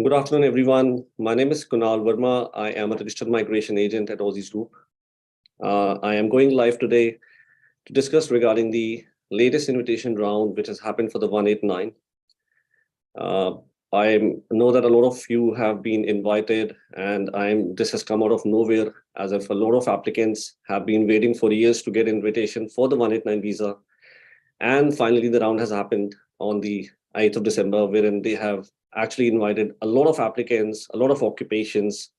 Good afternoon, everyone. My name is Kunal Verma. I am a registered migration agent at Aussizz Group. I am going live today to discuss regarding the latest invitation round, which has happened for the 189. Uh, I know that a lot of you have been invited, and this has come out of nowhere, as if a lot of applicants have been waiting for years to get invitation for the 189 visa. And finally, the round has happened on the 8th of December, wherein they have actually invited a lot of applicants, a lot of occupations,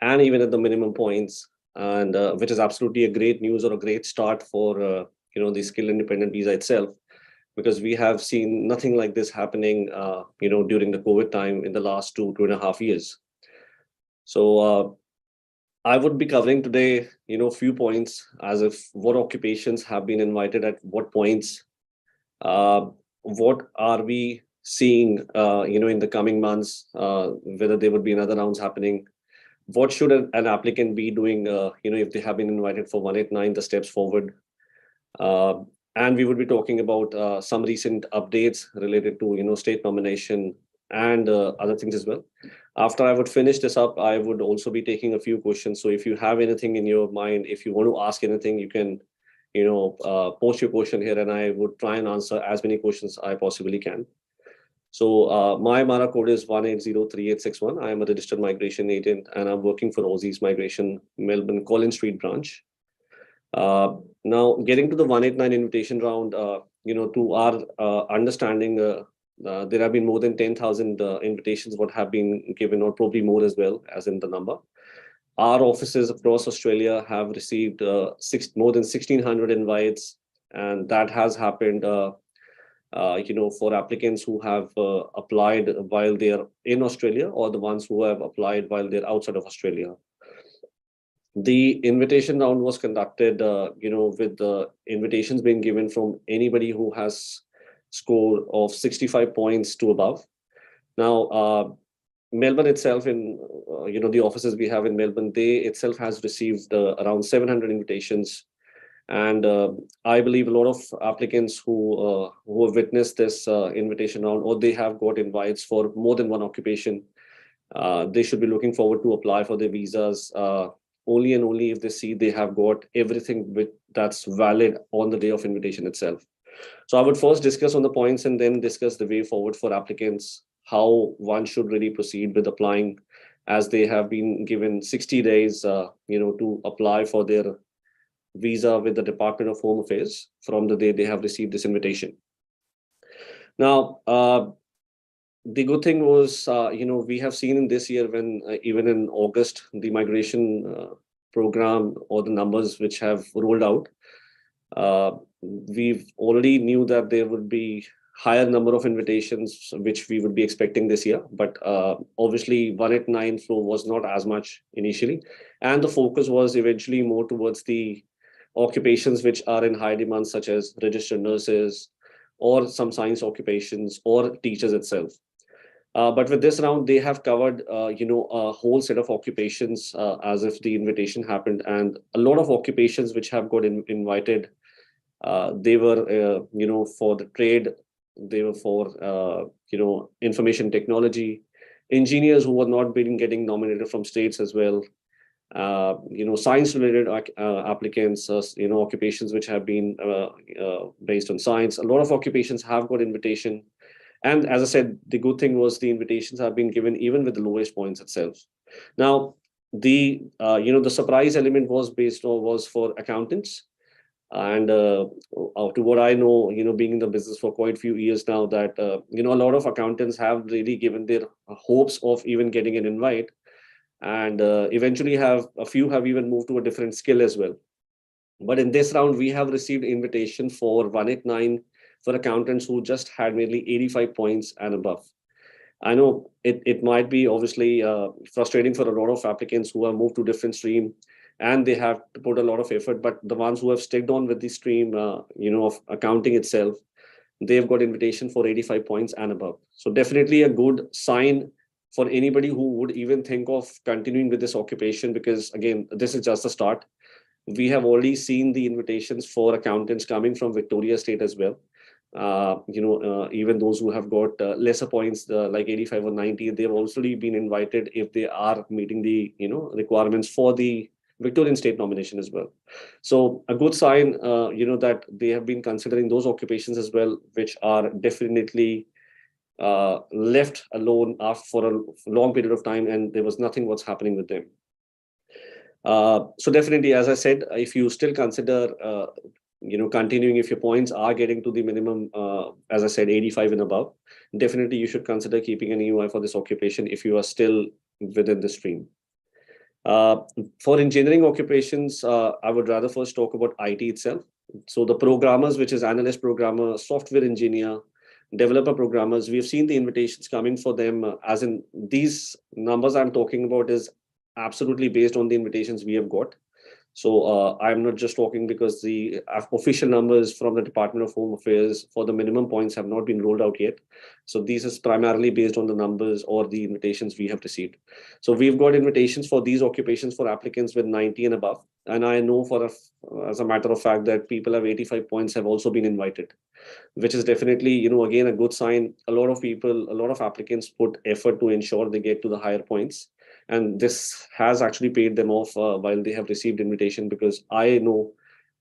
and even at the minimum points, and which is absolutely a great news or a great start for the skill independent visa itself, because we have seen nothing like this happening during the COVID time in the last 2.5 years. So I would be covering today few points, as if what occupations have been invited at what points, uh, what are we seeing in the coming months, whether there would be another rounds happening, what should an applicant be doing, if they have been invited for 189, the steps forward. Uh, and we would be talking about some recent updates related to, state nomination and other things as well. After I would finish this up, I would also be taking a few questions. So if you have anything in your mind, if you want to ask anything, you can, post your question here, and I would try and answer as many questions I possibly can. So my MARA code is 1803861. I am a registered migration agent, and I'm working for Aussizz Migration Melbourne Collins Street branch. Now, getting to the 189 invitation round, to our understanding, there have been more than 10,000 invitations what have been given, or probably more as well, as in the number. Our offices across Australia have received more than 1,600 invites, and that has happened for applicants who have applied while they're in Australia, or the ones who have applied while they're outside of Australia. The invitation round was conducted, with the invitations being given from anybody who has score of 65 points to above. Now, Melbourne itself, in the offices we have in Melbourne, they itself has received around 700 invitations, and I believe a lot of applicants who have witnessed this invitation round, or they have got invites for more than one occupation, they should be looking forward to apply for their visas only and only if they see they have got everything that's valid on the day of invitation itself. So I would first discuss on the points and then discuss the way forward for applicants, how one should really proceed with applying, as they have been given 60 days, to apply for their visa with the Department of Home Affairs from the day they have received this invitation. Now, the good thing was, we have seen in this year, when even in August, the migration program or the numbers which have rolled out, we've already knew that there would be higher number of invitations which we would be expecting this year, but obviously 189 flow was not as much initially, and the focus was eventually more towards the occupations which are in high demand, such as registered nurses or some science occupations or teachers itself. But with this round, they have covered, a whole set of occupations as if the invitation happened, and a lot of occupations which have got invited. They were, for the trade. They were for, information technology, engineers who were not being getting nominated from states as well. Science-related applicants, occupations which have been based on science. A lot of occupations have got invitation. And as I said, the good thing was the invitations have been given even with the lowest points itself. Now, the surprise element was for accountants, and to what I know, being in the business for quite a few years now, that a lot of accountants have really given their hopes of even getting an invite, and eventually have a few have even moved to a different skill as well. But in this round, we have received invitation for 189 for accountants who just had merely 85 points and above. I know it might be obviously frustrating for a lot of applicants who have moved to different stream, and they have to put a lot of effort. But the ones who have sticked on with the stream, of accounting itself, they've got invitation for 85 points and above. So definitely a good sign for anybody who would even think of continuing with this occupation, because again, this is just the start. We have already seen the invitations for accountants coming from Victoria State as well. Even those who have got lesser points, like 85 or 90, they've also been invited if they are meeting the requirements for the Victorian state nomination as well. So a good sign, that they have been considering those occupations as well, which are definitely left alone for a long period of time, and there was nothing what's happening with them. So definitely, as I said, if you still consider, continuing, if your points are getting to the minimum, as I said, 85 and above, definitely you should consider keeping an EUI for this occupation if you are still within the stream. For engineering occupations, I would rather first talk about IT itself. So the programmers, which is analyst programmer, software engineer, developer programmers, we've seen the invitations coming for them, as in these numbers I'm talking about is absolutely based on the invitations we have got. So I'm not just talking because the official numbers from the Department of Home Affairs for the minimum points have not been rolled out yet. So this is primarily based on the numbers or the invitations we have received. So we've got invitations for these occupations for applicants with 90 and above. And I know as a matter of fact that people have 85 points have also been invited, which is definitely, again, a good sign. A lot of applicants put effort to ensure they get to the higher points. And this has actually paid them off while they have received invitation, because I know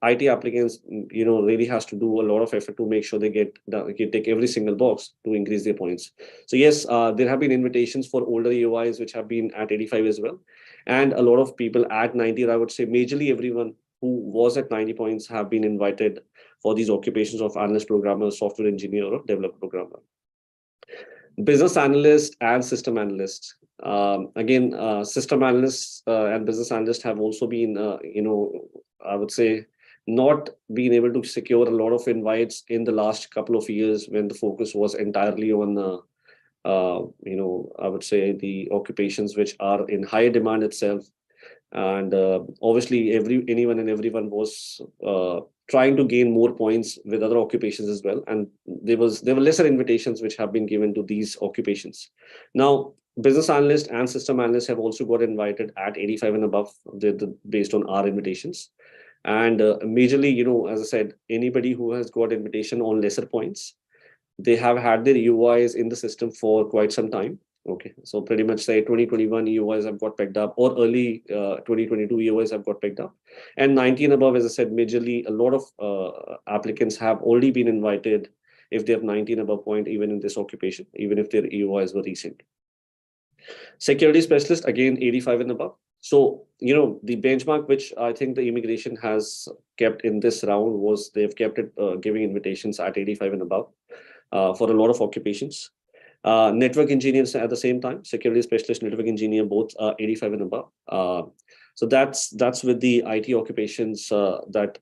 IT applicants, really has to do a lot of effort to make sure they take every single box to increase their points. So yes, there have been invitations for older EOIs which have been at 85 as well. And a lot of people at 90, I would say majorly everyone who was at 90 points have been invited for these occupations of analyst programmer, software engineer, or developer programmer. Business analyst and system analyst. Again, system analysts and business analysts have also been, I would say, not been able to secure a lot of invites in the last couple of years when the focus was entirely on, I would say, the occupations which are in higher demand itself. And obviously, anyone and everyone was trying to gain more points with other occupations as well, and there were lesser invitations which have been given to these occupations. Now, business analyst and system analysts have also got invited at 85 and above, based on our invitations. And majorly, as I said, anybody who has got invitation on lesser points, they have had their UIs in the system for quite some time. Okay, so pretty much say 2021 EOIs have got picked up, or early 2022 EOIs have got picked up. And 19 above, as I said, majorly a lot of applicants have already been invited if they have 19 above point, even in this occupation, even if their EOIs were recent. Security specialist, again, 85 and above. So, the benchmark which I think the immigration has kept in this round was they've kept it giving invitations at 85 and above for a lot of occupations. Network engineers at the same time, security specialist, network engineer, both 85 and above. So that's with the IT occupations that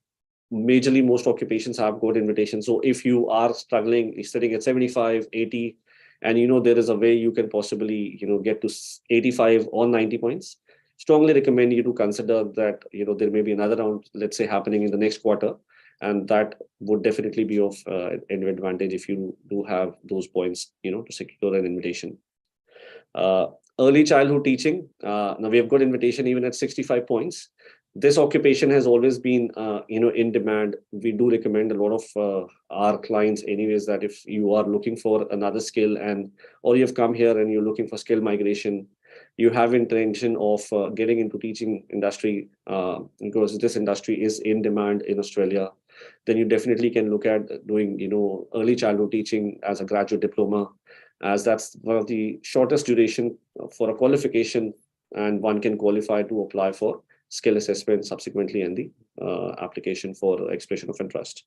majorly most occupations have got invitations. So if you are struggling, sitting at 75, 80, and there is a way you can possibly get to 85 or 90 points, strongly recommend you to consider that there may be another round, let's say, happening in the next quarter. And that would definitely be of an advantage if you do have those points, to secure an invitation. Early childhood teaching. Now we have got invitation even at 65 points. This occupation has always been, in demand. We do recommend a lot of our clients, anyways, that if you are looking for another skill or you've come here and you're looking for skill migration, you have intention of getting into teaching industry, because this industry is in demand in Australia, then you definitely can look at doing, early childhood teaching as a graduate diploma, as that's one of the shortest duration for a qualification, and one can qualify to apply for skill assessment subsequently and the application for expression of interest.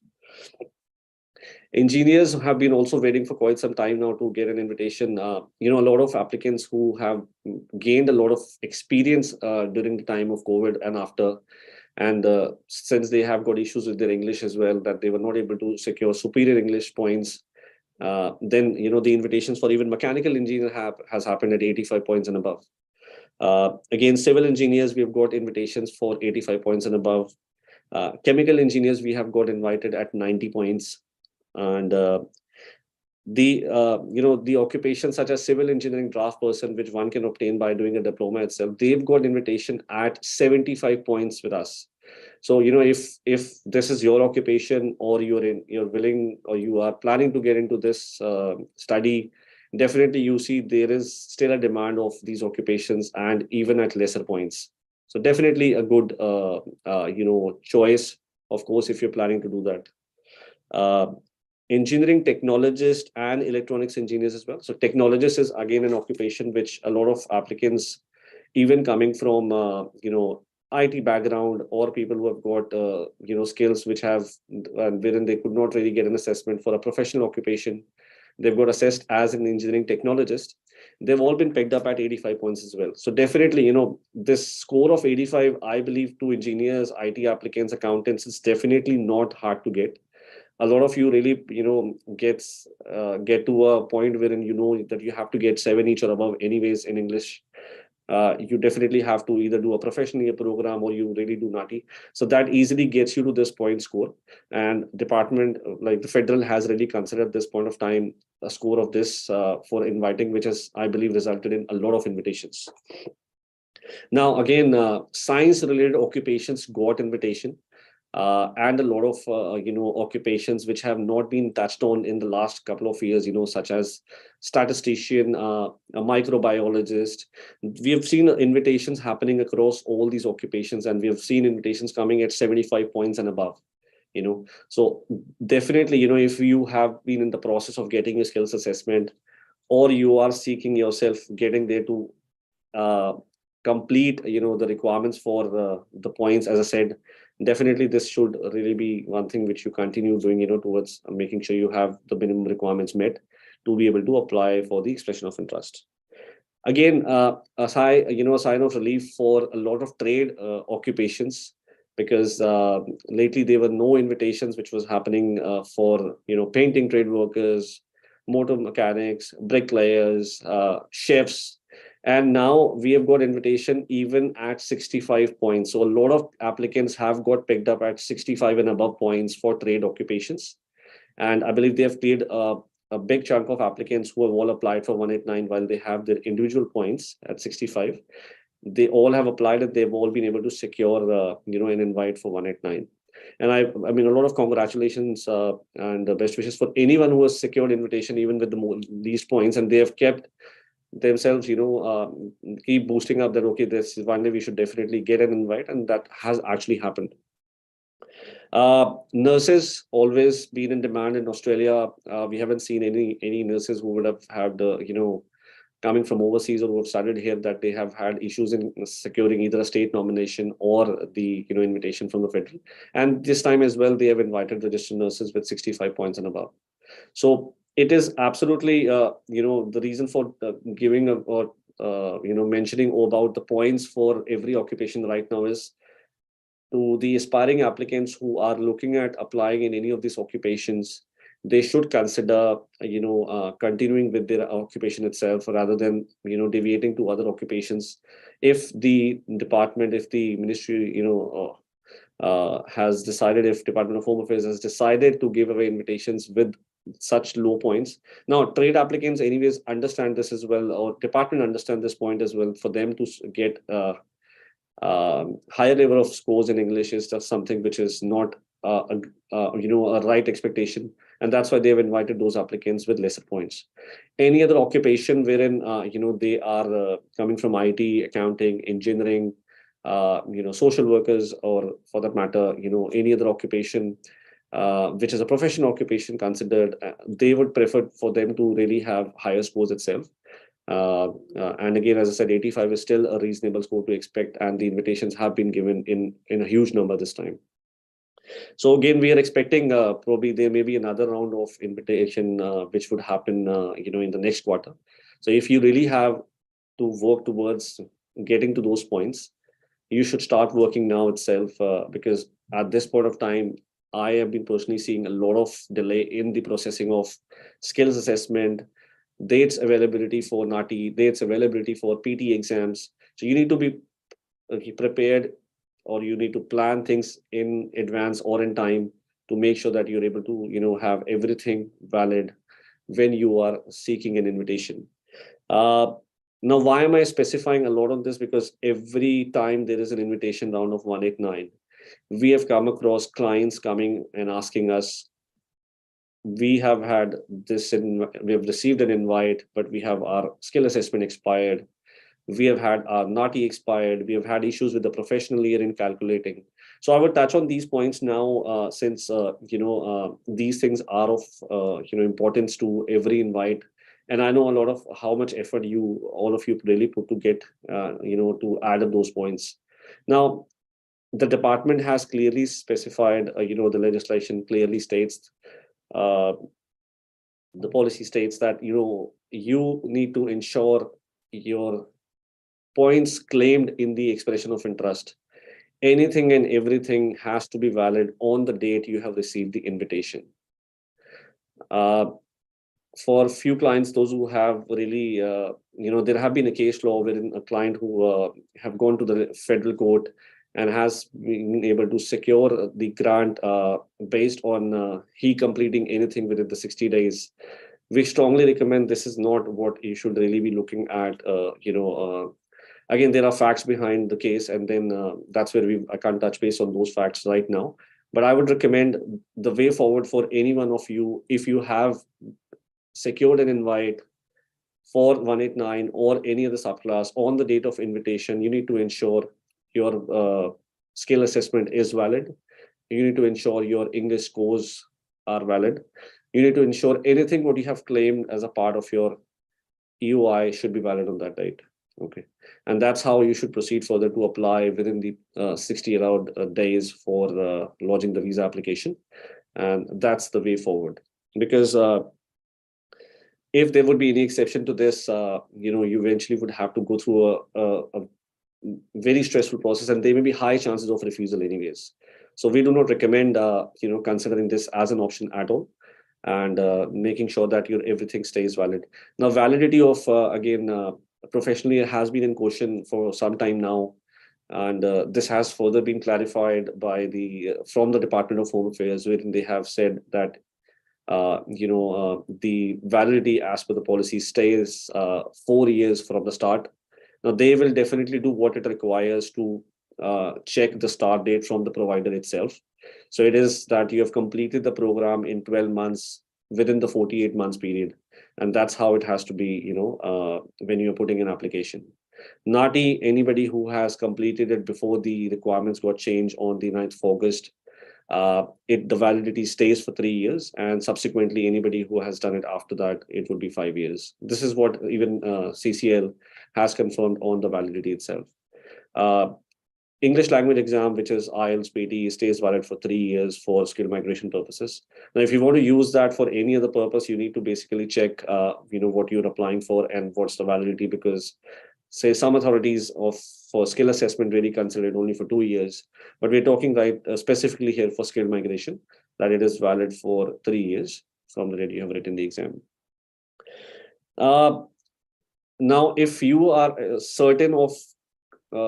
Engineers have been also waiting for quite some time now to get an invitation. A lot of applicants who have gained a lot of experience during the time of COVID and after, and since they have got issues with their English as well, that they were not able to secure superior English points, then the invitations for even mechanical engineer has happened at 85 points and above. Again, civil engineers, we have got invitations for 85 points and above. Chemical engineers, we have got invited at 90 points. And the occupations such as civil engineering draft person, which one can obtain by doing a diploma itself, they've got invitation at 75 points with us. So, if this is your occupation, or you're willing, or you are planning to get into this study, definitely you see there is still a demand of these occupations, and even at lesser points. So definitely a good choice, of course, if you're planning to do that. Uh, Engineering technologist and electronics engineers as well. So technologist is again an occupation which a lot of applicants, even coming from IT background, or people who have got skills which have, wherein they could not really get an assessment for a professional occupation, they've got assessed as an engineering technologist. They've all been picked up at 85 points as well. So definitely, this score of 85, I believe, to engineers, IT applicants, accountants, is definitely not hard to get. A lot of you really get to a point wherein that you have to get 7 each or above anyways in English. You definitely have to either do a professional year program, or you really do NATI. So that easily gets you to this point score. And department, like the federal, has really considered this point of time a score of this for inviting, which has, I believe, resulted in a lot of invitations. Now, again, science related occupations got invitation, and a lot of occupations which have not been touched on in the last couple of years, such as statistician, a microbiologist. We have seen invitations happening across all these occupations, and we have seen invitations coming at 75 points and above. So definitely, if you have been in the process of getting your skills assessment, or you are seeking yourself getting there to uh, complete the requirements for the points, as I said, definitely this should really be one thing which you continue doing, towards making sure you have the minimum requirements met to be able to apply for the expression of interest. Again, a sign of relief for a lot of trade occupations, because lately there were no invitations which was happening for painting trade workers, motor mechanics, bricklayers, chefs. And now we have got invitation even at 65 points. So a lot of applicants have got picked up at 65 and above points for trade occupations. And I believe they have cleared a big chunk of applicants who have all applied for 189, while they have their individual points at 65. They all have applied, and they've all been able to secure an invite for 189. And I mean, a lot of congratulations and best wishes for anyone who has secured invitation, even with the least points, and they have kept themselves, keep boosting up that, okay, this is one day we should definitely get an invite, and that has actually happened. Nurses always been in demand in Australia. We haven't seen any nurses who would have had coming from overseas, or who have studied here, that they have had issues in securing either a state nomination or the invitation from the federal. And this time as well, they have invited registered nurses with 65 points and above. So it is absolutely the reason for giving or mentioning about the points for every occupation right now is to the aspiring applicants who are looking at applying in any of these occupations. They should consider continuing with their occupation itself, rather than deviating to other occupations. If the department, if the ministry has decided, if Department of Home Affairs has decided to give away invitations with such low points. Now, trade applicants anyways understand this as well, or department understand this point as well. For them to get higher level of scores in English is just something which is not a right expectation, and that's why they've invited those applicants with lesser points. Any other occupation wherein they are coming from IT, accounting, engineering, social workers, or for that matter, any other occupation which is a professional occupation considered, they would prefer for them to really have higher scores itself. And again, as I said, 85 is still a reasonable score to expect, and the invitations have been given in a huge number this time. So again, we are expecting probably there may be another round of invitation which would happen in the next quarter. So if you really have to work towards getting to those points, you should start working now itself, because at this point of time, I have been personally seeing a lot of delay in the processing of skills assessment, dates availability for NATI, dates availability for PT exams. So you need to be prepared, or you need to plan things in advance or in time to make sure that you're able to have everything valid when you are seeking an invitation. uh, Now, why am I specifying a lot on this? Because every time there is an invitation round of 189, We have come across clients coming and asking us, we have had this, we have received an invite, but we have our skill assessment expired. We have had our NATI expired. We have had issues with the professional year in calculating. So I would touch on these points now, since these things are of importance to every invite, and I know a lot of how much effort all of you really put to get to add up those points. Now, the department has clearly specified, the legislation clearly states, uh, the policy states that you need to ensure your points claimed in the expression of interest, anything and everything has to be valid on the date you have received the invitation. Uh, for few clients, those who have really, there have been a case law wherein a client who have gone to the federal court and has been able to secure the grant based on he completing anything within the 60 days. We strongly recommend this is not what you should really be looking at. Again, there are facts behind the case, and then that's where I can't touch base on those facts right now. But I would recommend the way forward for any one of you, if you have secured an invite for 189 or any other subclass on the date of invitation, you need to ensure your skill assessment is valid. You need to ensure your English scores are valid. You need to ensure anything what you have claimed as a part of your EOI should be valid on that date. Okay. And that's how you should proceed further to apply within the 60 allowed days for lodging the visa application. And that's the way forward. Because if there would be any exception to this, you eventually would have to go through a very stressful process, and there may be high chances of refusal anyways. So we do not recommend, considering this as an option at all, and making sure that your everything stays valid. Now, validity of, again, professionally has been in question for some time now, and this has further been clarified by from the Department of Home Affairs, wherein they have said that the validity as per the policy stays 4 years from the start. Now, they will definitely do what it requires to check the start date from the provider itself. So it is that you have completed the program in 12 months within the 48 months period. And that's how it has to be, when you're putting an application. NATI, anybody who has completed it before the requirements got changed on the 9th of August, the validity stays for 3 years, and subsequently anybody who has done it after that, it would be 5 years. This is what even CCL has confirmed on the validity itself. English language exam, which is IELTS PT, stays valid for 3 years for skill migration purposes. Now, if you want to use that for any other purpose, you need to basically check, what you're applying for and what's the validity, because say some authorities for skill assessment really consider it only for 2 years, but we're talking specifically here for skill migration, that it is valid for 3 years from the date you have written the exam. Now, if you are certain of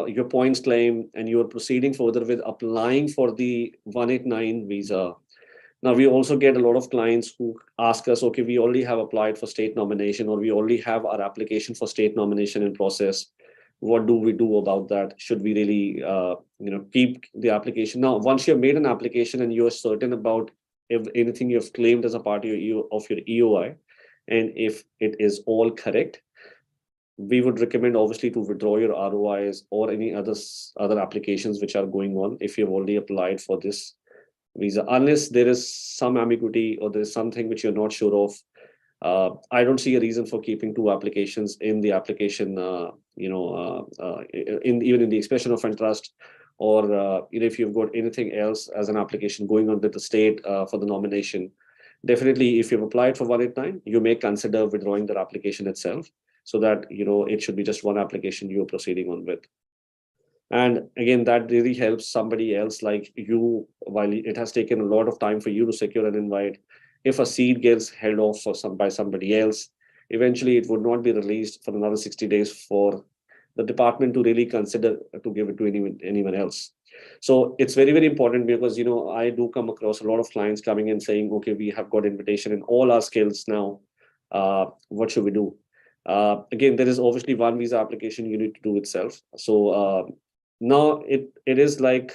your points claim and you are proceeding further with applying for the 189 visa, now we also get a lot of clients who ask us, okay, we already have applied for state nomination, or we already have our application for state nomination in process. What do we do about that? Should we really, keep the application? Now, once you have made an application and you are certain about if anything you have claimed as a part of your EOI, and if it is all correct, we would recommend obviously to withdraw your ROIs or any other applications which are going on if you've already applied for this visa, unless there is some ambiguity or there is something which you're not sure of. I don't see a reason for keeping 2 applications in the application, even in the expression of interest, or if you've got anything else as an application going on with the state for the nomination. Definitely, if you've applied for 189, you may consider withdrawing that application itself, so that it should be just one application you're proceeding on with. And again, that really helps somebody else like you, while it has taken a lot of time for you to secure an invite. If a seat gets held off by somebody else, eventually it would not be released for another 60 days for the department to really consider to give it to anyone else. So it's very, very important, because I do come across a lot of clients coming in saying, okay, we have got invitation in all our skills now. What should we do? Again, there is obviously one visa application you need to do itself. So now it is like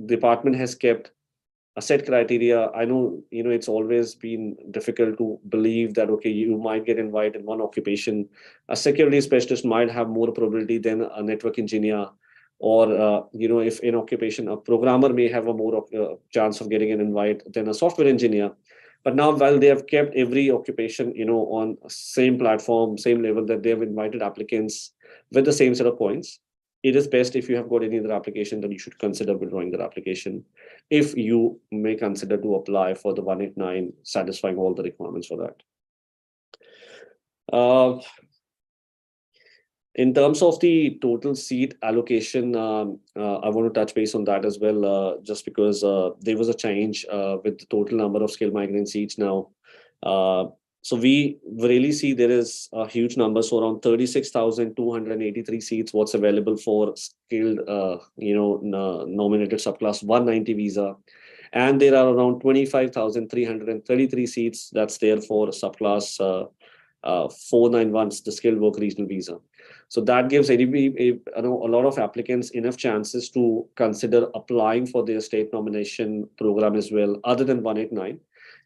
department has kept a set criteria. I know, it's always been difficult to believe that, okay, you might get invited in one occupation. A security specialist might have more probability than a network engineer, or, if in occupation, a programmer may have a more chance of getting an invite than a software engineer. But now, while they have kept every occupation, on same platform, same level, that they have invited applicants with the same set of points, it is best, if you have got any other application, then you should consider withdrawing that application, if you may consider to apply for the 189, satisfying all the requirements for that. In terms of the total seat allocation, I want to touch base on that as well, just because there was a change with the total number of skilled migrant seats now. So we really see there is a huge number, so around 36,283 seats what's available for skilled, nominated subclass 190 visa. And there are around 25,333 seats that's there for subclass 491, the skilled work regional visa. So that gives a lot of applicants enough chances to consider applying for their state nomination program as well, other than 189,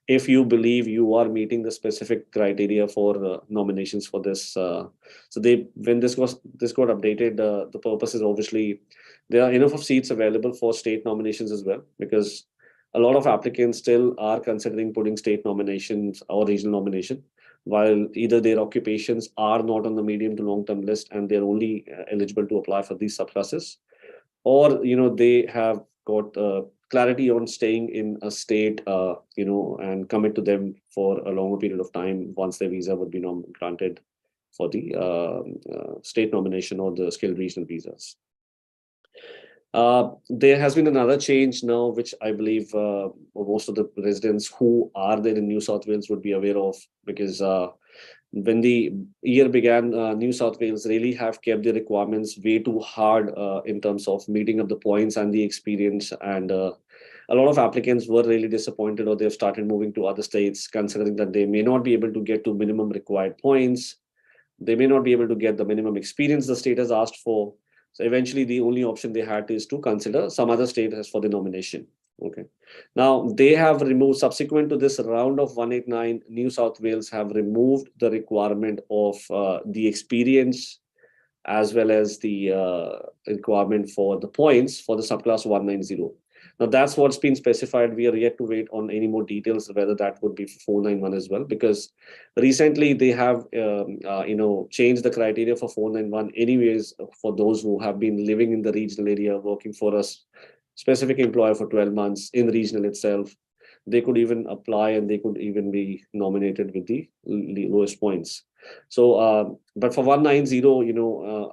if you believe you are meeting the specific criteria for nominations for this. So when this got updated, the purpose is obviously there are enough of seats available for state nominations as well, because a lot of applicants still are considering putting state nominations or regional nomination, while either their occupations are not on the medium to long-term list and they're only eligible to apply for these subclasses, or they have got clarity on staying in a state, and commit to them for a longer period of time once their visa would be granted for the state nomination or the skilled regional visas. There has been another change now, which I believe most of the residents who are there in New South Wales would be aware of, because when the year began, New South Wales really have kept the requirements way too hard in terms of meeting up the points and the experience. And a lot of applicants were really disappointed, or they've started moving to other states, considering that they may not be able to get to minimum required points. They may not be able to get the minimum experience the state has asked for. So eventually, the only option they had is to consider some other state as for the nomination. Okay. Now, they have removed, subsequent to this round of 189, New South Wales have removed the requirement of the experience, as well as the requirement for the points for the subclass 190. Now, that's what's been specified. We are yet to wait on any more details, whether that would be for 491 as well, because recently they have, changed the criteria for 491 anyways, for those who have been living in the regional area, working for a specific employer for 12 months in the regional itself. They could even apply, and they could even be nominated with the lowest points. So, but for 190, a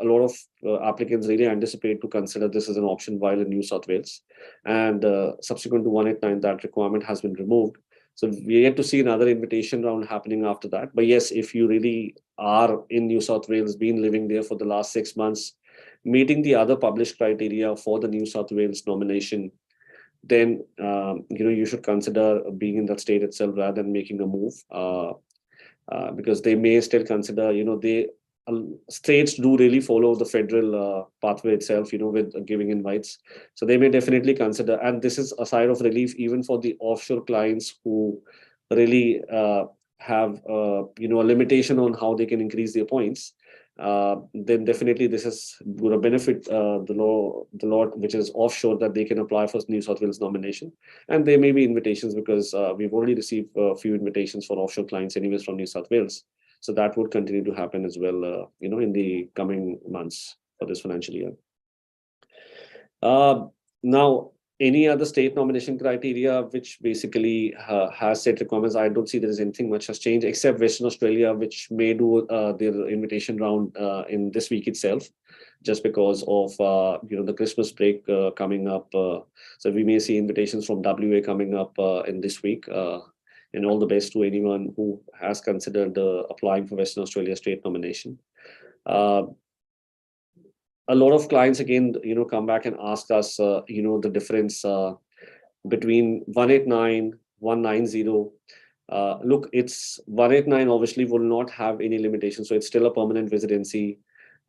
lot of applicants really anticipate to consider this as an option while in New South Wales. And subsequent to 189, that requirement has been removed. So we yet to see another invitation round happening after that. But yes, if you really are in New South Wales, been living there for the last 6 months, meeting the other published criteria for the New South Wales nomination, then you should consider being in that state itself rather than making a move. Because they may still consider, states do really follow the federal pathway itself, with giving invites. So they may definitely consider, and this is a side of relief even for the offshore clients who really have, a limitation on how they can increase their points. Then definitely this is going to benefit the law which is offshore, that they can apply for New South Wales nomination. And there may be invitations, because we've already received a few invitations for offshore clients anyways from New South Wales. So that would continue to happen as well, in the coming months for this financial year. Now, any other state nomination criteria which basically has set requirements, I don't see there is anything much has changed, except Western Australia, which may do their invitation round in this week itself, just because of the Christmas break coming up. So we may see invitations from WA coming up in this week. And all the best to anyone who has considered applying for Western Australia state nomination. A lot of clients again, come back and ask us, the difference between 189, 190. Look, it's 189 obviously will not have any limitations. So it's still a permanent residency.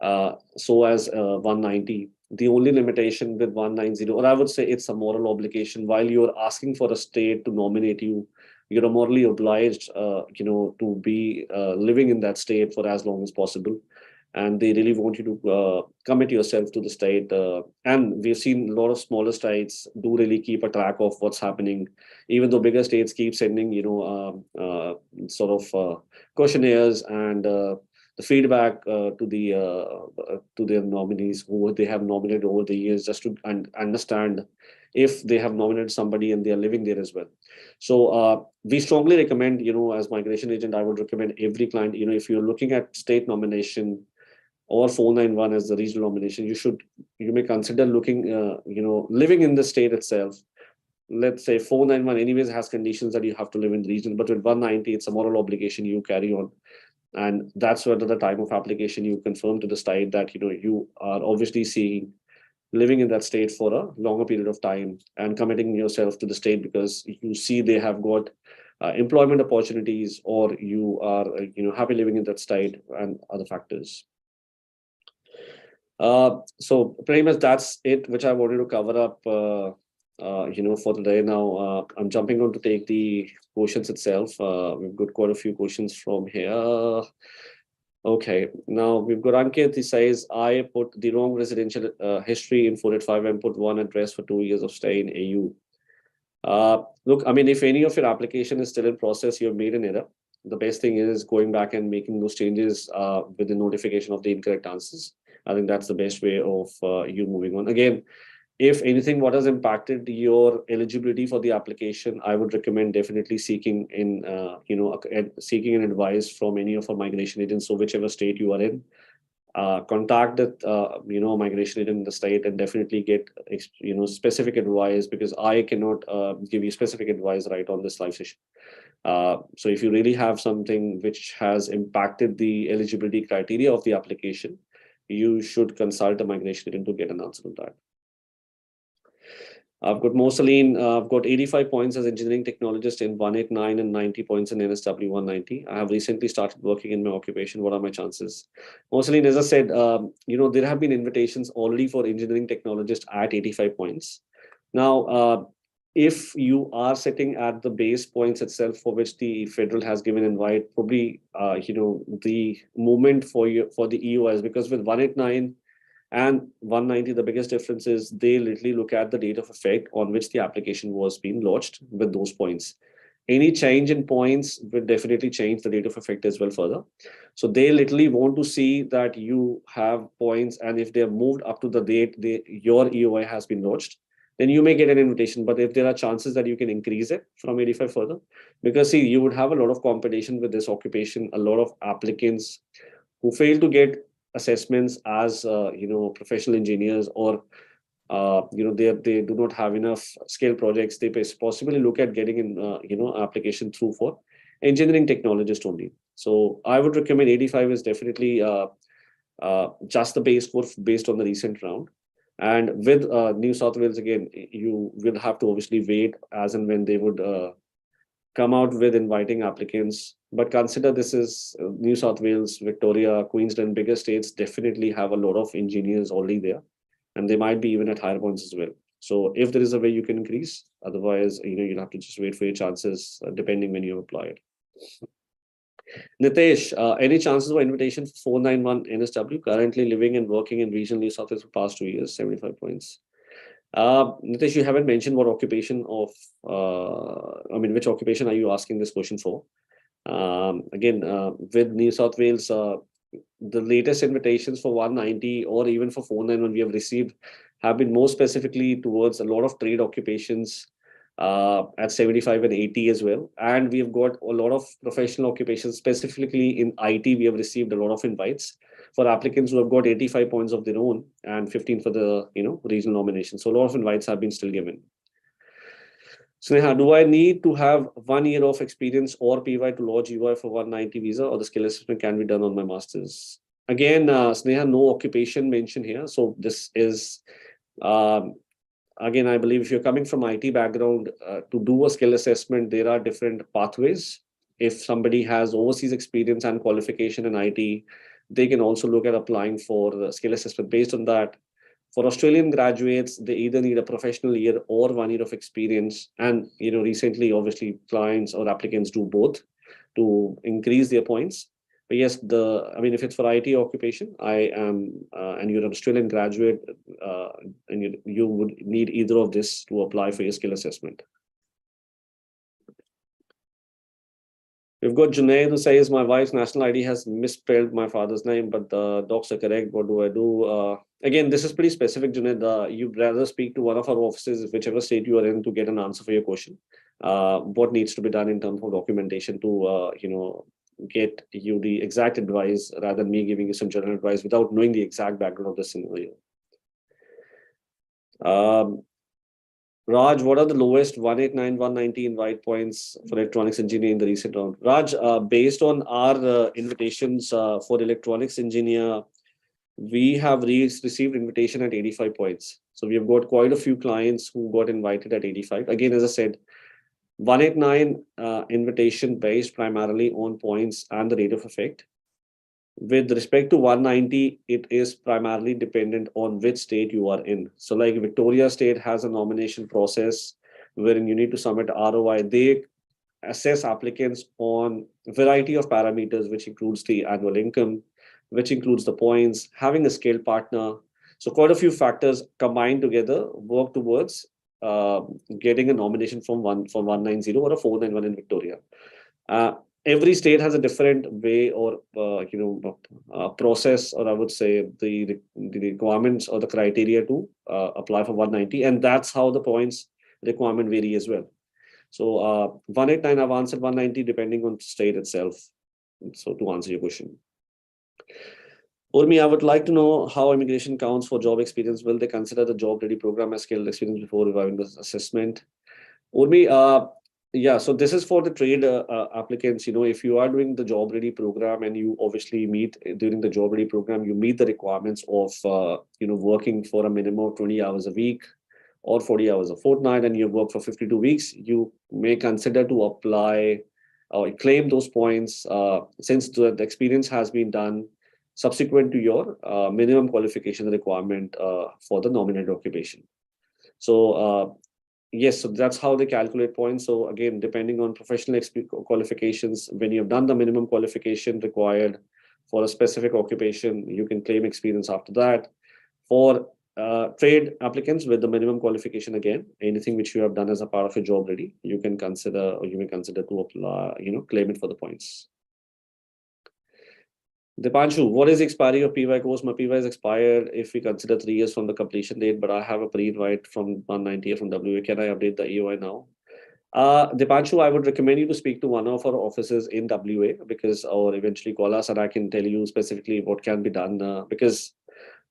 so as 190. The only limitation with 190, or I would say it's a moral obligation, while you're asking for a state to nominate you, you're morally obliged, to be living in that state for as long as possible. And they really want you to commit yourself to the state. And we've seen a lot of smaller states do really keep a track of what's happening, even though bigger states keep sending, sort of questionnaires and the feedback to their nominees who they have nominated over the years, just to understand if they have nominated somebody and they are living there as well. So we strongly recommend, as migration agent, I would recommend every client, if you're looking at state nomination or 491 as the regional nomination, you may consider looking, living in the state itself. Let's say 491 anyways has conditions that you have to live in the region, but with 190, it's a moral obligation you carry on. And that's where at the time of application, you confirm to the state that, you are obviously seeing living in that state for a longer period of time and committing yourself to the state because you see they have got employment opportunities, or you are, happy living in that state, and other factors. So pretty much that's it, which I wanted to cover up, for today. Now I'm jumping on to take the questions itself. We've got quite a few questions from here. Okay, now we've got Ankit. He says, I put the wrong residential history in 485 and put one address for 2 years of stay in AU. Look, I mean, if any of your application is still in process, you've made an error. The best thing is going back and making those changes with the notification of the incorrect answers. I think that's the best way of you moving on. Again, if anything, what has impacted your eligibility for the application, I would recommend definitely seeking seeking an advice from any of our migration agents. So whichever state you are in, contact the migration agent in the state and definitely get specific advice, because I cannot give you specific advice right on this live session. So if you really have something which has impacted the eligibility criteria of the application, you should consult a migration agent to get an answer on that. I've got Mosaline. I've got 85 points as engineering technologist in 189 and 90 points in NSW 190. I have recently started working in my occupation. What are my chances? Mosaline, as I said, there have been invitations already for engineering technologist at 85 points. Now, if you are sitting at the base points itself for which the federal has given invite, probably, the movement for the EOS, because with 189 and 190, the biggest difference is they literally look at the date of effect on which the application was being lodged with those points. Any change in points will definitely change the date of effect as well further. So they literally want to see that you have points, and if they're moved up to the date your EOI has been lodged, then you may get an invitation. But if there are chances that you can increase it from 85 further, because see, you would have a lot of competition with this occupation, a lot of applicants who fail to get assessments as professional engineers, or they do not have enough scale projects. They possibly look at getting in application through for engineering technologist only. So I would recommend 85 is definitely just the base score based on the recent round. And with New South Wales, again, you will have to obviously wait as and when they would come out with inviting applicants. But consider this is New South Wales, Victoria, Queensland, bigger states definitely have a lot of engineers already there, and they might be even at higher points as well. So if there is a way you can increase, otherwise, you'll have to just wait for your chances, depending when you apply it. Nitesh, any chances of invitation for 491 NSW? Currently living and working in regional New South Wales for past 2 years, 75 points. Nitesh, you haven't mentioned what occupation of, which occupation are you asking this question for? Again, with New South Wales, the latest invitations for 190 or even for 491 we have received have been more specifically towards a lot of trade occupations at 75 and 80 as well. And we've got a lot of professional occupations, specifically in IT. We have received a lot of invites for applicants who have got 85 points of their own and 15 for the regional nomination. So a lot of invites have been still given. Sneha, do I need to have 1 year of experience or PY to lodge UI for 190 visa, or the skill assessment can be done on my master's? Again, Sneha, no occupation mentioned here. So this is, again, I believe if you're coming from IT background, to do a skill assessment, there are different pathways. If somebody has overseas experience and qualification in IT, they can also look at applying for the skill assessment based on that. For Australian graduates, they either need a professional year or 1 year of experience. And recently, obviously, clients or applicants do both to increase their points. But yes, if it's for IT occupation, and you're an Australian graduate, and you would need either of this to apply for your skill assessment. We've got Junaid who says, my wife's national ID has misspelled my father's name, but the docs are correct. What do I do? Again, this is pretty specific, Junaid. You'd rather speak to one of our offices, whichever state you are in, to get an answer for your question. What needs to be done in terms of documentation to, get you the exact advice rather than me giving you some general advice without knowing the exact background of the scenario. Raj, what are the lowest 189, 190 invite points for electronics engineer in the recent round? Raj, based on our invitations for electronics engineer, we have received invitation at 85 points. So we have got quite a few clients who got invited at 85. Again, as I said, 189 invitation based primarily on points and the rate of effect. With respect to 190, it is primarily dependent on which state you are in. So like Victoria State has a nomination process wherein you need to submit ROI. They assess applicants on a variety of parameters, which includes the annual income, which includes the points, having a scale partner. So quite a few factors combined together work towards getting a nomination from 190 or a 491 in Victoria. Every state has a different way or process, or I would say the requirements or the criteria to apply for 190, and that's how the points requirement vary as well. So 189, I've answered 190 depending on state itself. So to answer your question. Urmi, I would like to know how immigration counts for job experience. Will they consider the job ready program as skilled experience before reviewing the assessment? Urmi, yeah, so this is for the trade applicants. If you are doing the job ready program and you obviously meet during the job ready program, you meet the requirements of working for a minimum of 20 hours a week or 40 hours a fortnight, and you work for 52 weeks, you may consider to apply or claim those points since the experience has been done subsequent to your minimum qualification requirement for the nominated occupation. So yes, so that's how they calculate points. So again, depending on professional qualifications, when you've done the minimum qualification required for a specific occupation, you can claim experience after that. For trade applicants with the minimum qualification, again, anything which you have done as a part of your job ready, you can consider, or you may consider to apply, claim it for the points. Dipanshu, what is the expiry of PY course? My PY is expired if we consider 3 years from the completion date, but I have a pre-invite from 190 from WA. Can I update the EOI now? Dipanshu, I would recommend you to speak to one of our offices in WA or eventually call us and I can tell you specifically what can be done because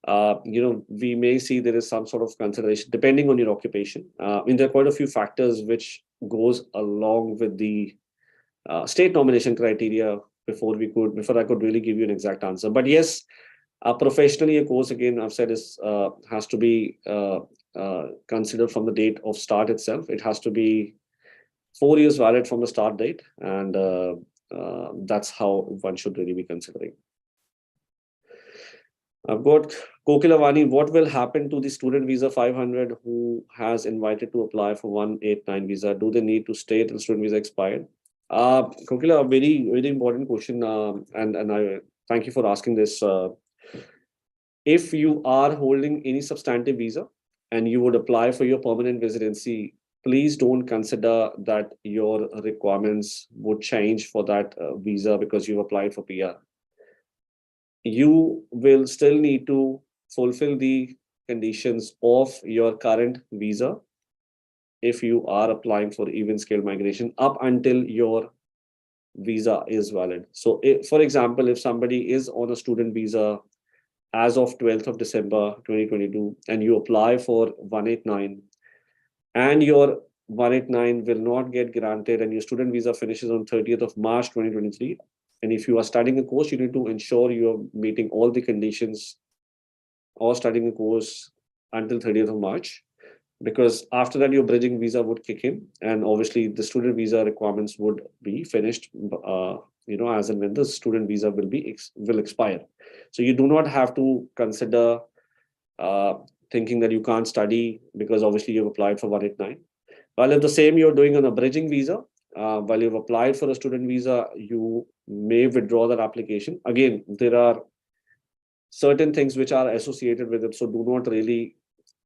we may see there is some sort of consideration depending on your occupation. There are quite a few factors which goes along with the state nomination criteria before I could really give you an exact answer. But yes, professionally, a course, again, I've said has to be considered from the date of start itself. It has to be 4 years valid from the start date, and that's how one should really be considering. I've got Kokilavani. What will happen to the student visa 500 who has invited to apply for 189 visa? Do they need to stay till student visa expired? Kokila, a very, very important question, and I thank you for asking this. If you are holding any substantive visa and you would apply for your permanent residency, please don't consider that your requirements would change for that visa because you've applied for PR. You will still need to fulfill the conditions of your current visa if you are applying for even scale migration up until your visa is valid. So for example, if somebody is on a student visa as of 12th of December 2022 and you apply for 189 and your 189 will not get granted and your student visa finishes on 30th of March 2023, and if you are studying a course, you need to ensure you are meeting all the conditions or studying a course until 30th of March. Because after that, your bridging visa would kick in, and obviously the student visa requirements would be finished as and when the student visa will expire. So you do not have to consider uh, thinking that you can't study because obviously you've applied for 189. While if the same you're doing on a bridging visa, while you've applied for a student visa, you may withdraw that application. Again, there are certain things which are associated with it. So do not really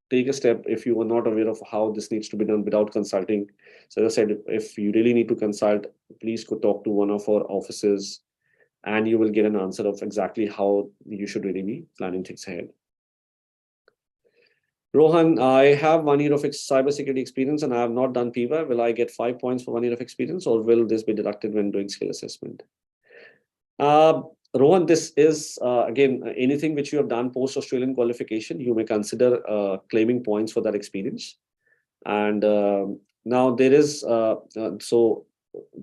take a step if you are not aware of how this needs to be done without consulting. So as I said, if you really need to consult, please go talk to one of our offices and you will get an answer of exactly how you should really be planning things ahead. Rohan, I have 1 year of cybersecurity experience and I have not done PIVA. Will I get 5 points for 1 year of experience or will this be deducted when doing skill assessment? Uh, Rohan, this is again anything which you have done post Australian qualification, you may consider claiming points for that experience. And now there is so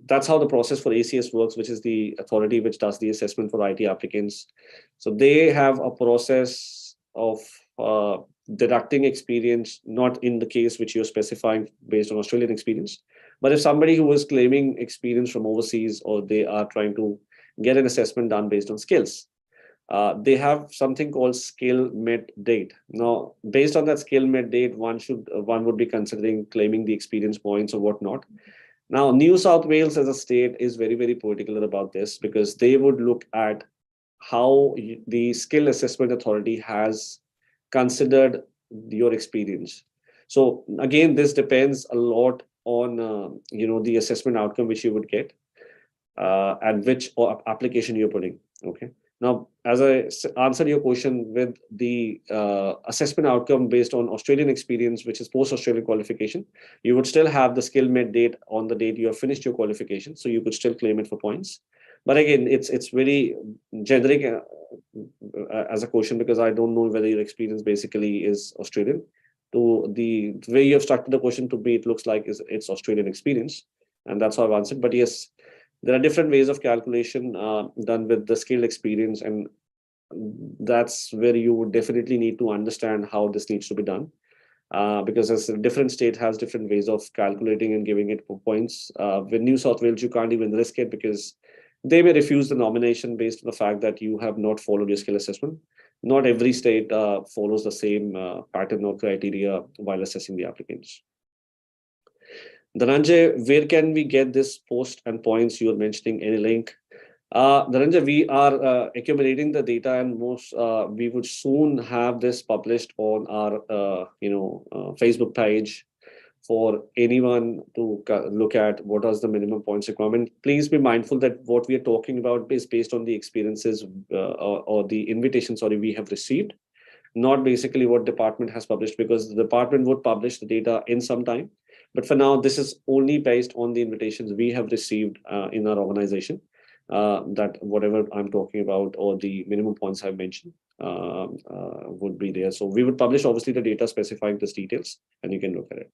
that's how the process for ACS works, which is the authority which does the assessment for IT applicants. So they have a process of deducting experience, not in the case which you're specifying based on Australian experience, but if somebody who is claiming experience from overseas or they are trying to get an assessment done based on skills, they have something called skill met date. Now, based on that skill met date, one would be considering claiming the experience points or whatnot. Now, New South Wales as a state is very, very particular about this because they would look at how the skill assessment authority has considered your experience. So again, this depends a lot on the assessment outcome which you would get and which application you're putting. Okay. Now, as I answered your question with the assessment outcome based on Australian experience, which is post-Australian qualification, you would still have the skill met date on the date you have finished your qualification, so you could still claim it for points. But again, it's very generic as a question because I don't know whether your experience basically is Australian. To the way you have structured the question, to me, it looks like it's Australian experience, and that's how I've answered. But yes, there are different ways of calculation done with the skill experience, and that's where you would definitely need to understand how this needs to be done. Because as a different state has different ways of calculating and giving it points. With New South Wales, you can't even risk it because they may refuse the nomination based on the fact that you have not followed your skill assessment. Not every state follows the same pattern or criteria while assessing the applicants. Dhananjay, where can we get this post and points you are mentioning? Any link? Dhananjay, we are accumulating the data, and we would soon have this published on our Facebook page for anyone to look at what is the minimum points requirement. Please be mindful that what we are talking about is based on the experiences or the invitations we have received, not basically what department has published, because the department would publish the data in some time. But for now, this is only based on the invitations we have received in our organization, that whatever I'm talking about or the minimum points I've mentioned would be there. So we would publish obviously the data specifying these details and you can look at it.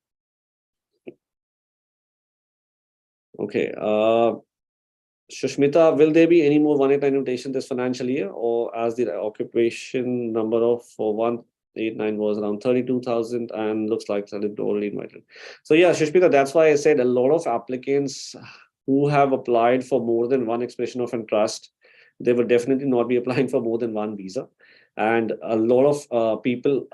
Okay. Shushmita, will there be any more 189 invitation this financial year, or as the occupation number of for 189 was around 32,000 and looks like it's already invited? So yeah, Shushmita, that's why I said a lot of applicants who have applied for more than one expression of interest, they will definitely not be applying for more than one visa. And a lot of people,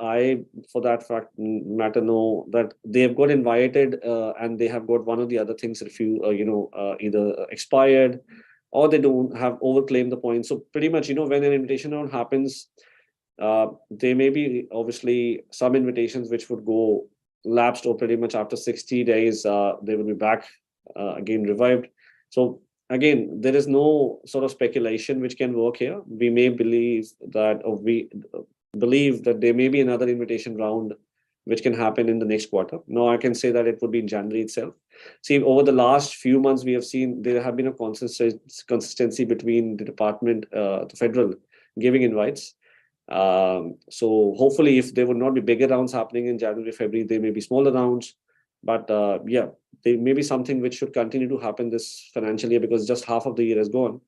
for that fact matter, know that they've got invited and they have got one of the other things either expired or they don't have overclaimed the points. So pretty much, when an invitation round happens, there may be obviously some invitations which would go lapsed, or pretty much after 60 days, they will be back again revived. So again, there is no sort of speculation which can work here. We may believe that, or we believe that there may be another invitation round which can happen in the next quarter. No, I can say that it would be in January itself. See, over the last few months, we have seen there have been a consistency between the department, the federal, giving invites. So hopefully, if there would not be bigger rounds happening in January, February, there may be smaller rounds. But yeah, there may be something which should continue to happen this financial year, because just half of the year has gone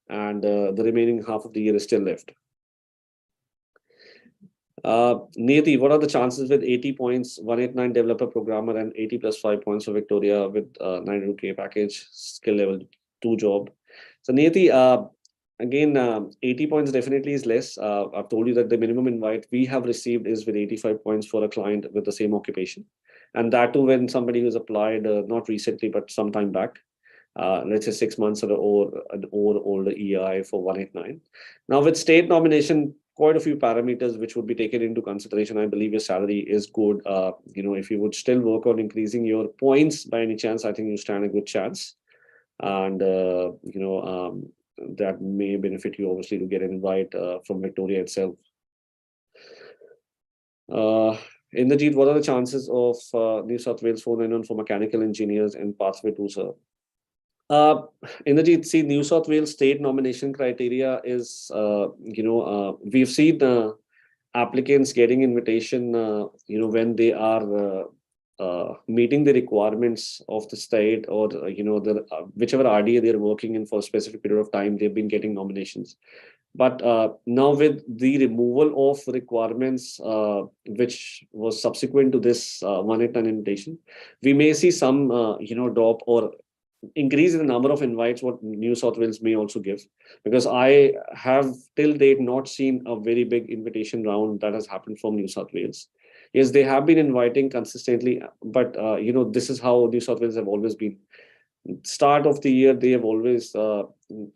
and the remaining half of the year is still left. Niyati, what are the chances with 80 points, 189 developer programmer and 80 plus 5 points for Victoria with 92K package, skill level 2 job? So Niyati, again, 80 points definitely is less. I've told you that the minimum invite we have received is with 85 points for a client with the same occupation. And that too when somebody who's applied, not recently, but some time back, let's say 6 months or an older EI for 189. Now with state nomination, quite a few parameters which would be taken into consideration. I believe your salary is good. If you would still work on increasing your points by any chance, I think you stand a good chance. And that may benefit you obviously to get an invite from Victoria itself. Inderjeet, what are the chances of New South Wales 491 for mechanical engineers and pathway to, sir? Uh, Inderjeet, see, New South Wales state nomination criteria is, we've seen applicants getting invitation, when they are meeting the requirements of the state or, whichever RDA they're working in for a specific period of time, they've been getting nominations. But now with the removal of requirements, which was subsequent to this 189 invitation, we may see some, drop or increase in the number of invites what New South Wales may also give, because I have till date not seen a very big invitation round that has happened from New South Wales. Yes, they have been inviting consistently, but this is how New South Wales have always been. Start of the year, they have always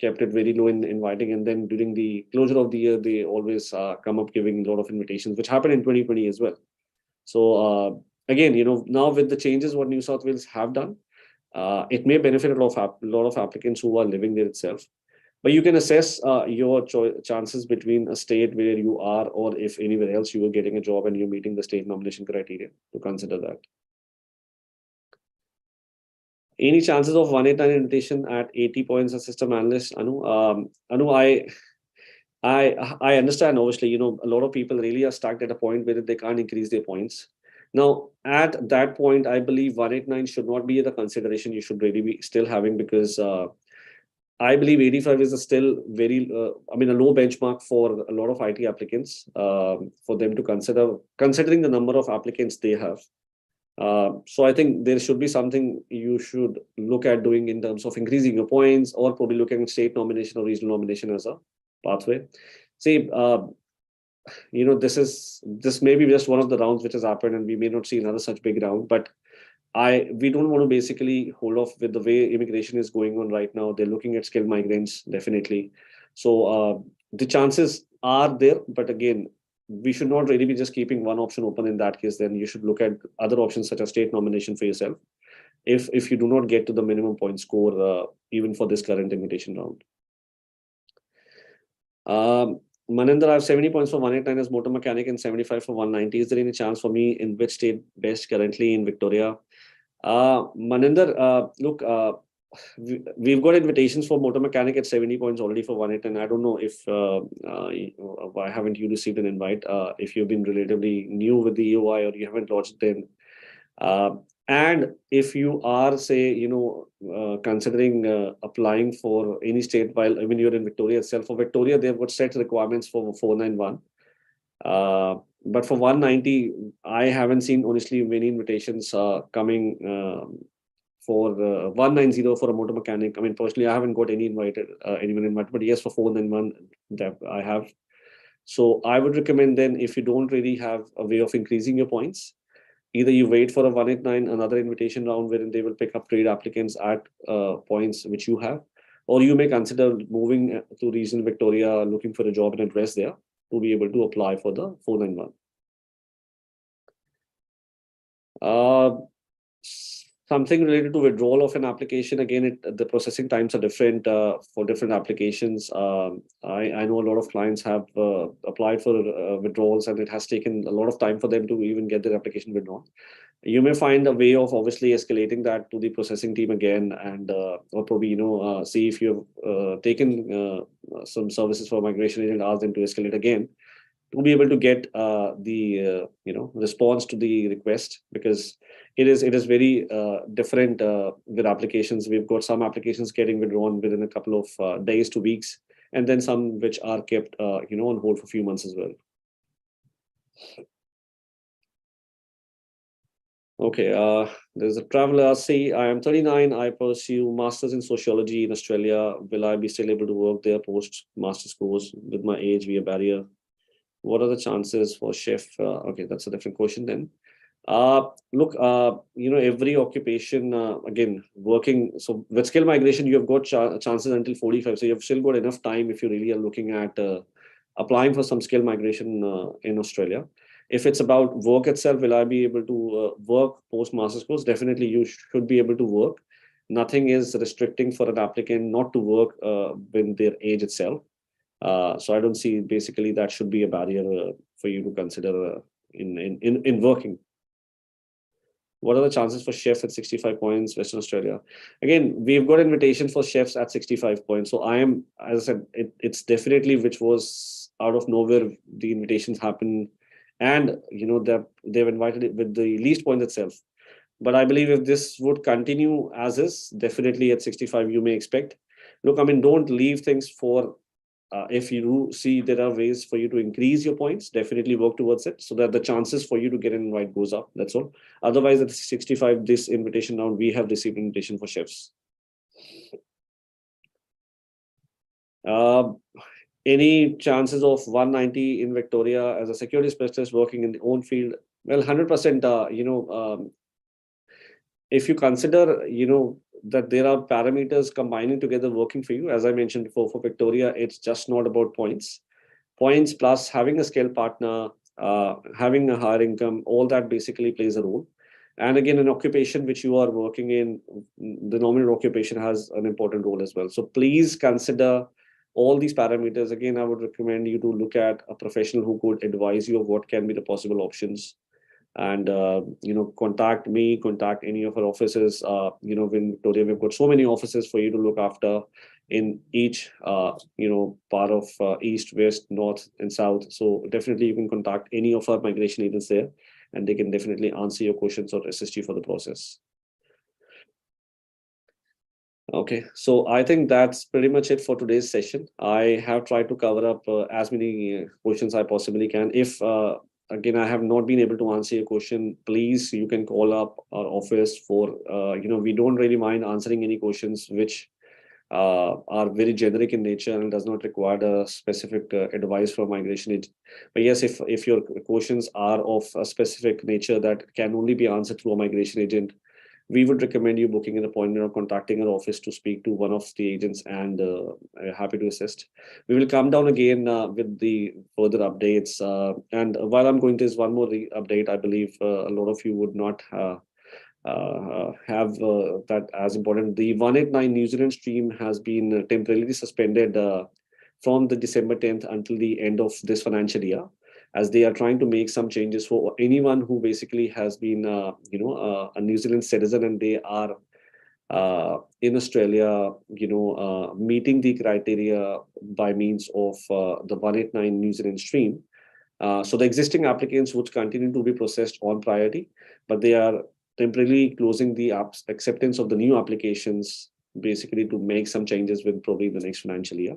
kept it very low in inviting, and then during the closure of the year, they always come up giving a lot of invitations, which happened in 2020 as well. So again, now with the changes what New South Wales have done, it may benefit a lot of applicants who are living there itself. But you can assess your chances between a state where you are or if anywhere else you are getting a job and you're meeting the state nomination criteria to consider that. Any chances of 189 invitation at 80 points as system analyst, Anu? Anu, I understand. Obviously, a lot of people really are stuck at a point where they can't increase their points. Now, at that point, I believe 189 should not be the consideration you should really be still having, because I believe 85 is a still very, a low benchmark for a lot of IT applicants for them to consider, considering the number of applicants they have. So I think there should be something you should look at doing in terms of increasing your points, or probably looking at state nomination or regional nomination as a pathway. See, this may be just one of the rounds which has happened, and we may not see another such big round. But we don't want to basically hold off with the way immigration is going on right now. They're looking at skilled migrants definitely. So the chances are there, but again, we should not really be just keeping one option open. In that case, then you should look at other options such as state nomination for yourself. If you do not get to the minimum point score, even for this current invitation round. Maninder, I have 70 points for 189 as motor mechanic and 75 for 190. Is there any chance for me in which state best currently in Victoria? Maninder, look, we've got invitations for motor mechanic at 70 points already for 189. I don't know if why haven't you received an invite? If you've been relatively new with the EOI or you haven't lodged in. And if you are, say, considering applying for any state while even you're in Victoria itself, for Victoria, they've got set requirements for 491. But for 190, I haven't seen, honestly, many invitations coming for 190 for a motor mechanic. I mean, personally, I haven't got anyone invited, but yes, for 491, that I have. So I would recommend then, if you don't really have a way of increasing your points, either you wait for a 189, another invitation round wherein they will pick up trade applicants at points which you have, or you may consider moving to regional Victoria, looking for a job and address there to be able to apply for the 491. Something related to withdrawal of an application. Again, the processing times are different for different applications. I know a lot of clients have applied for withdrawals, and it has taken a lot of time for them to even get their application withdrawn. You may find a way of obviously escalating that to the processing team again, and or probably see if you've taken some services for migration agent, ask them to escalate again to be able to get the response to the request, because it is very different with applications. We've got some applications getting withdrawn within a couple of days to weeks, and then some which are kept on hold for a few months as well. Okay, there's a traveler. Say, I am 39. I pursue masters in sociology in Australia. Will I be still able to work there post master's course with my age be a barrier? What are the chances for chef? Okay, that's a different question then. Look, every occupation, again, working. So with skill migration, you have got chances until 45. So you've still got enough time if you really are looking at applying for some skill migration in Australia. If it's about work itself, will I be able to work post master's course? Definitely, you should be able to work. Nothing is restricting for an applicant not to work with their age itself. So I don't see basically that should be a barrier for you to consider in working. What are the chances for chef at 65 points, Western Australia? Again, we've got invitation for chefs at 65 points. So I am, as I said, it's definitely which was out of nowhere. The invitations happen, and they've invited it with the least point itself. But I believe if this would continue as is, definitely at 65 you may expect. Look, I mean, don't leave things for if you do see there are ways for you to increase your points, definitely work towards it so that the chances for you to get an invite goes up. That's all. Otherwise, at 65, this invitation round, we have received invitation for chefs. Uh, any chances of 190 in Victoria as a security specialist working in the own field? Well, 100%. If you consider, that there are parameters combining together working for you, as I mentioned before, for Victoria, it's just not about points plus having a scale partner, having a higher income, all that basically plays a role. And again, an occupation which you are working in, the nominal occupation has an important role as well. So please consider all these parameters. Again, I would recommend you to look at a professional who could advise you of what can be the possible options. And contact me, contact any of our offices. In Victoria, we've got so many offices for you to look after in each part of east, west, north, and south. So definitely you can contact any of our migration agents there, and they can definitely answer your questions or assist you for the process. Okay, so I think that's pretty much it for today's session. I have tried to cover up as many questions I possibly can. If again I have not been able to answer your question, please you can call up our office for we don't really mind answering any questions which are very generic in nature and does not require a specific advice from migration agent. But yes, if your questions are of a specific nature that can only be answered through a migration agent, we would recommend you booking an appointment or contacting our office to speak to one of the agents, and happy to assist. We will come down again with the further updates. And while I'm going to, is one more update. I believe a lot of you would not have that as important. The 189 New Zealand stream has been temporarily suspended from the December 10th until the end of this financial year, as they are trying to make some changes for anyone who basically has been, a New Zealand citizen and they are in Australia, meeting the criteria by means of the 189 New Zealand stream. So the existing applicants would continue to be processed on priority, but they are temporarily closing the acceptance of the new applications, basically to make some changes with probably the next financial year.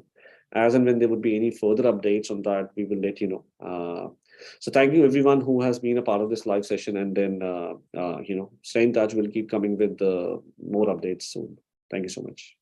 As and when there would be any further updates on that, we will let you know. So thank you everyone who has been a part of this live session, and then stay in touch. We'll keep coming with more updates soon. Thank you so much.